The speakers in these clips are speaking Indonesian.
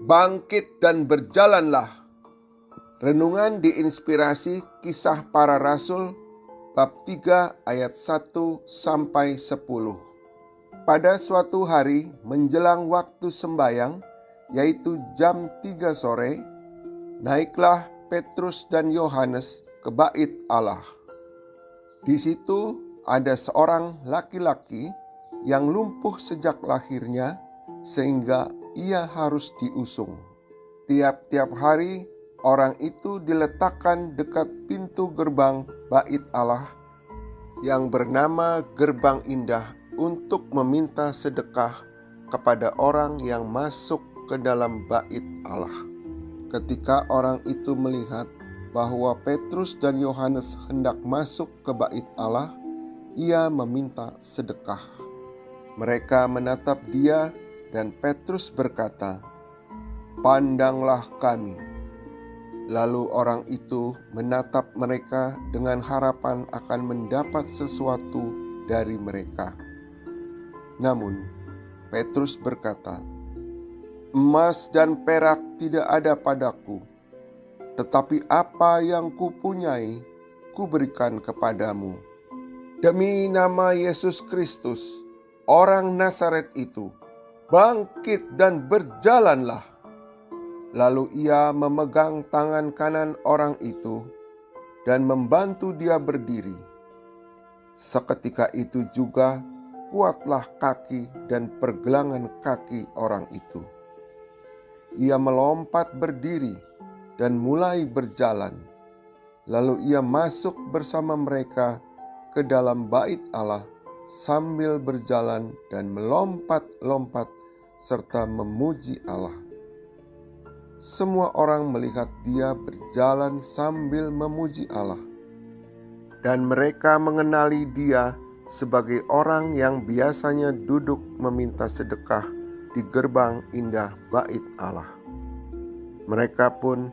Bangkit dan berjalanlah. Renungan diinspirasi Kisah Para Rasul bab 3 ayat 1 sampai 10. Pada suatu hari menjelang waktu sembayang, yaitu jam 3 sore, naiklah Petrus dan Yohanes ke bait Allah. Di situ ada seorang laki-laki yang lumpuh sejak lahirnya, sehingga ia harus diusung. Tiap-tiap hari orang itu diletakkan dekat pintu gerbang bait Allah yang bernama Gerbang Indah untuk meminta sedekah kepada orang yang masuk ke dalam bait Allah. Ketika orang itu melihat bahwa Petrus dan Yohanes hendak masuk ke bait Allah, ia meminta sedekah. Mereka menatap dia dan Petrus berkata, "Pandanglah kami." Lalu orang itu menatap mereka dengan harapan akan mendapat sesuatu dari mereka. Namun Petrus berkata, "Emas dan perak tidak ada padaku, tetapi apa yang kupunyai kuberikan kepadamu. Demi nama Yesus Kristus, orang Nazaret itu, bangkit dan berjalanlah." Lalu ia memegang tangan kanan orang itu dan membantu dia berdiri. Seketika itu juga kuatlah kaki dan pergelangan kaki orang itu. Ia melompat berdiri dan mulai berjalan. Lalu ia masuk bersama mereka ke dalam bait Allah sambil berjalan dan melompat-lompat serta memuji Allah. Semua orang melihat dia berjalan sambil memuji Allah, dan mereka mengenali dia sebagai orang yang biasanya duduk meminta sedekah di gerbang indah bait Allah. Mereka pun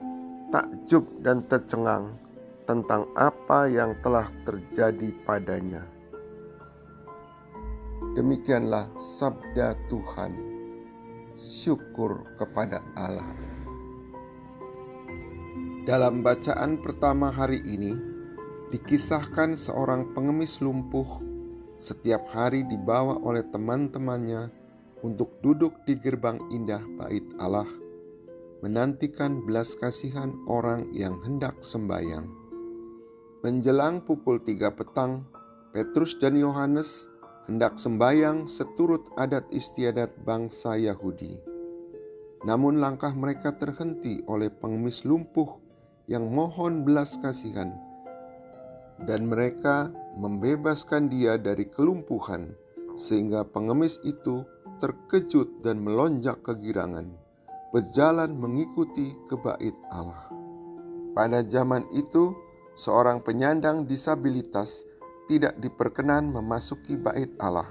takjub dan tercengang tentang apa yang telah terjadi padanya. Demikianlah sabda Tuhan. Syukur kepada Allah. Dalam bacaan pertama hari ini, dikisahkan seorang pengemis lumpuh setiap hari dibawa oleh teman-temannya untuk duduk di gerbang indah bait Allah, menantikan belas kasihan orang yang hendak sembahyang. Menjelang pukul 3 petang, Petrus dan Yohanes hendak sembahyang seturut adat istiadat bangsa Yahudi. Namun langkah mereka terhenti oleh pengemis lumpuh yang mohon belas kasihan, dan mereka membebaskan dia dari kelumpuhan, sehingga pengemis itu terkejut dan melonjak kegirangan, berjalan mengikuti ke bait Allah. Pada zaman itu, seorang penyandang disabilitas tidak diperkenan memasuki bait Allah,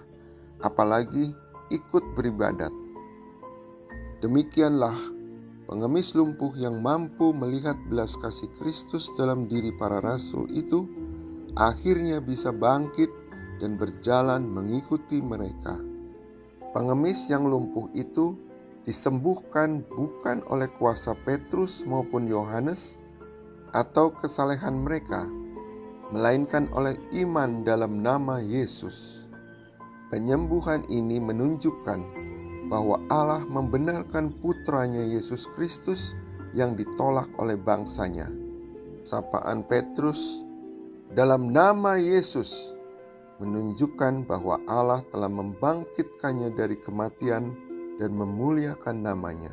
apalagi ikut beribadat. Demikianlah pengemis lumpuh yang mampu melihat belas kasih Kristus dalam diri para rasul itu akhirnya bisa bangkit dan berjalan mengikuti mereka. Pengemis yang lumpuh itu disembuhkan bukan oleh kuasa Petrus maupun Yohanes atau kesalehan mereka, melainkan oleh iman dalam nama Yesus. Penyembuhan ini menunjukkan bahwa Allah membenarkan putranya Yesus Kristus yang ditolak oleh bangsanya. Sapaan Petrus dalam nama Yesus menunjukkan bahwa Allah telah membangkitkannya dari kematian dan memuliakan namanya.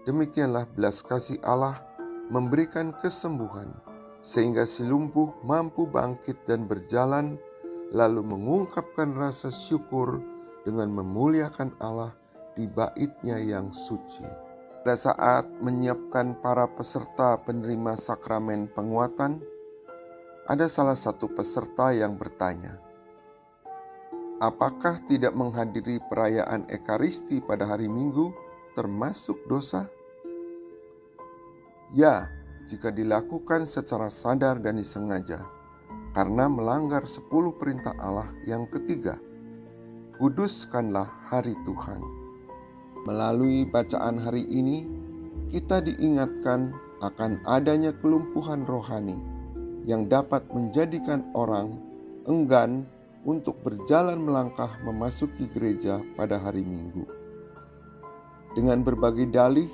Demikianlah belas kasih Allah memberikan kesembuhan, sehingga si lumpuh mampu bangkit dan berjalan, lalu mengungkapkan rasa syukur dengan memuliakan Allah di bait-Nya yang suci. Pada saat menyiapkan para peserta penerima sakramen penguatan, ada salah satu peserta yang bertanya, "Apakah tidak menghadiri perayaan Ekaristi pada hari Minggu termasuk dosa?" Ya, jika dilakukan secara sadar dan disengaja, karena melanggar 10 perintah Allah yang ketiga, kuduskanlah hari Tuhan. Melalui bacaan hari ini, kita diingatkan akan adanya kelumpuhan rohani yang dapat menjadikan orang enggan untuk berjalan melangkah memasuki gereja pada hari Minggu. Dengan berbagai dalih,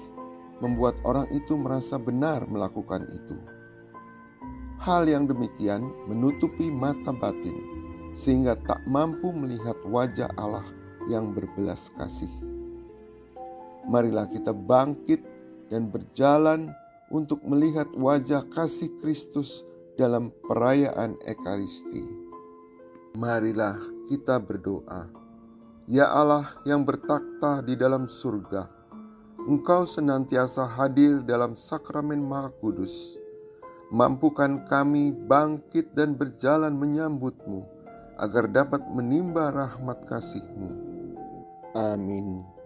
membuat orang itu merasa benar melakukan itu. Hal yang demikian menutupi mata batin, sehingga tak mampu melihat wajah Allah yang berbelas kasih. Marilah kita bangkit dan berjalan untuk melihat wajah kasih Kristus dalam perayaan Ekaristi. Marilah kita berdoa. Ya Allah yang bertakhta di dalam surga, Engkau senantiasa hadir dalam sakramen Maha Kudus. Mampukan kami bangkit dan berjalan menyambut-Mu, agar dapat menimba rahmat kasih-Mu. Amin.